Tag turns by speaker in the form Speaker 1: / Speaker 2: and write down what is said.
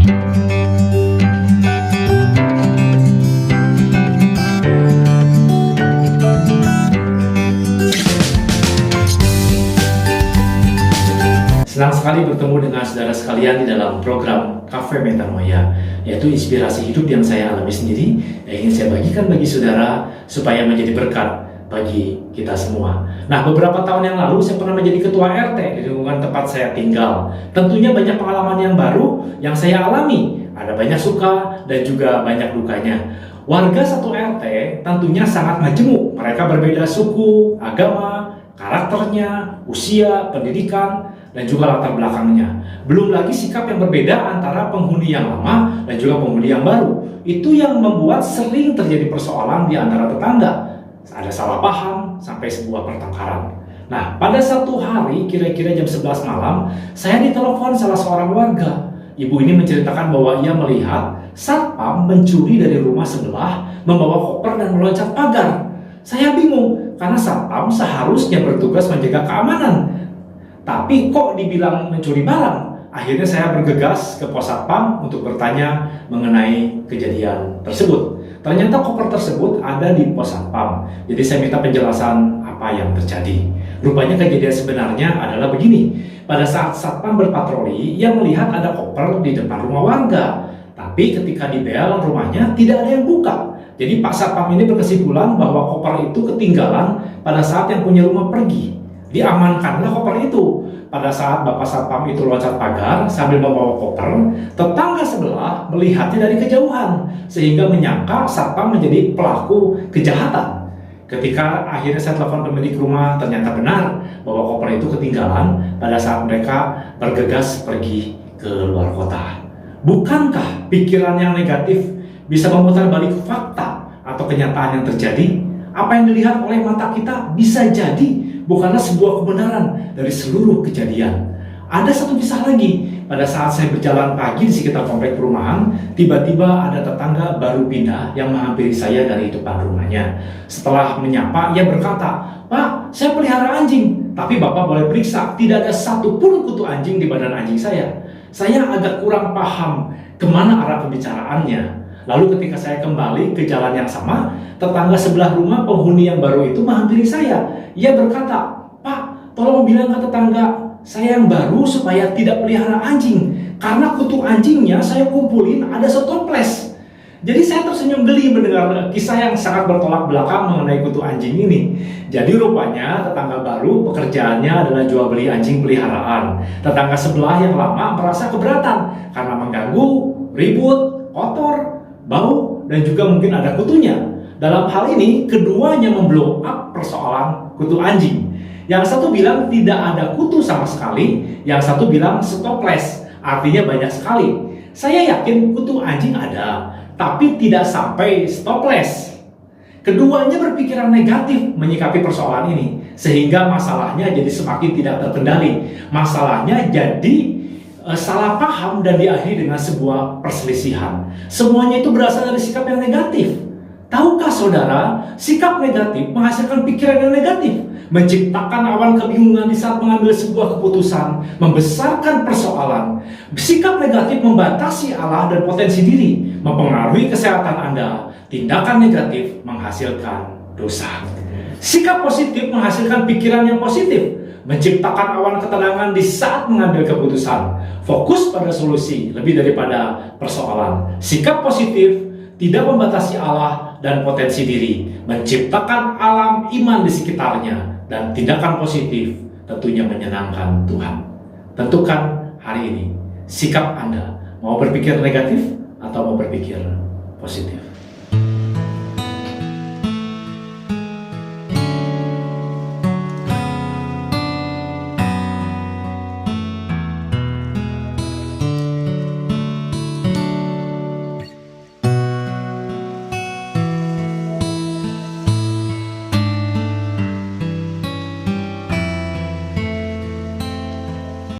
Speaker 1: Senang sekali bertemu dengan saudara sekalian di dalam program Cafe Metanoia, yaitu inspirasi hidup yang saya alami sendiri yang ingin saya bagikan bagi saudara supaya menjadi berkat bagi kita semua. Nah, beberapa tahun yang lalu saya pernah menjadi ketua RT di lingkungan tempat saya tinggal. Tentunya banyak pengalaman yang baru yang saya alami. Ada banyak suka dan juga banyak dukanya. Warga satu RT tentunya sangat majemuk. Mereka berbeda suku, agama, karakternya, usia, pendidikan, dan juga latar belakangnya. Belum lagi sikap yang berbeda antara penghuni yang lama dan juga penghuni yang baru. Itu yang membuat sering terjadi persoalan di antara tetangga. Ada salah paham sampai sebuah pertengkaran. Nah, pada satu hari kira-kira jam 11 malam, saya ditelepon salah seorang warga. Ibu ini menceritakan bahwa ia melihat satpam mencuri dari rumah sebelah, membawa koper dan meloncat pagar. Saya bingung karena satpam seharusnya bertugas menjaga keamanan. Tapi kok dibilang mencuri barang? Akhirnya saya bergegas ke pos satpam untuk bertanya mengenai kejadian tersebut. Ternyata koper tersebut ada di pos satpam. Jadi saya minta penjelasan apa yang terjadi. Rupanya kejadian sebenarnya adalah begini. Pada saat satpam berpatroli, ia melihat ada koper di depan rumah warga. Tapi ketika di bel rumahnya tidak ada yang buka. Jadi Pak Satpam ini berkesimpulan bahwa koper itu ketinggalan pada saat yang punya rumah pergi. Diamankanlah koper itu. Pada saat Bapak Satpam itu loncat pagar sambil membawa koper, tetangga sebelah melihatnya dari kejauhan sehingga menyangka Satpam menjadi pelaku kejahatan. Ketika akhirnya saya telepon pemilik rumah, ternyata benar bahwa koper itu ketinggalan pada saat mereka bergegas pergi ke luar kota. Bukankah pikiran yang negatif bisa memutar balik fakta atau kenyataan yang terjadi? Apa yang dilihat oleh mata kita bisa jadi bukanlah sebuah kebenaran dari seluruh kejadian. Ada satu kisah lagi. Pada saat saya berjalan pagi di sekitar komplek perumahan, tiba-tiba ada tetangga baru pindah yang menghampiri saya dari depan rumahnya. Setelah menyapa, ia berkata, "Pak, saya pelihara anjing, tapi Bapak boleh periksa, tidak ada satupun kutu anjing di badan anjing saya." Saya agak kurang paham kemana arah pembicaraannya. Lalu ketika saya kembali ke jalan yang sama, tetangga sebelah rumah penghuni yang baru itu menghampiri saya. Ia berkata, "Pak, tolong bilang ke tetangga saya yang baru supaya tidak pelihara anjing. Karena kutu anjingnya saya kumpulin ada setoples." Jadi saya tersenyum geli mendengar kisah yang sangat bertolak belakang mengenai kutu anjing ini. Jadi rupanya tetangga baru pekerjaannya adalah jual beli anjing peliharaan. Tetangga sebelah yang lama merasa keberatan karena mengganggu, ribut, kotor, bau, dan juga mungkin ada kutunya. Dalam hal ini, keduanya memblow up persoalan kutu anjing. Yang satu bilang tidak ada kutu sama sekali, yang satu bilang stoples, artinya banyak sekali. Saya yakin kutu anjing ada, tapi tidak sampai stoples. Keduanya berpikiran negatif menyikapi persoalan ini, sehingga masalahnya jadi semakin tidak terkendali. Masalahnya jadi salah paham dan diakhiri dengan sebuah perselisihan. Semuanya itu berasal dari sikap yang negatif. Tahukah saudara, sikap negatif menghasilkan pikiran yang negatif, menciptakan awan kebingungan di saat mengambil sebuah keputusan, membesarkan persoalan. Sikap negatif membatasi Allah dan potensi diri, mempengaruhi kesehatan Anda. Tindakan negatif menghasilkan dosa. Sikap positif menghasilkan pikiran yang positif, menciptakan awan ketenangan di saat mengambil keputusan. Fokus pada solusi lebih daripada persoalan. Sikap positif tidak membatasi Allah dan potensi diri, menciptakan alam iman di sekitarnya, dan tindakan positif tentunya menyenangkan Tuhan. Tentukan hari ini sikap Anda, mau berpikir negatif atau mau berpikir positif.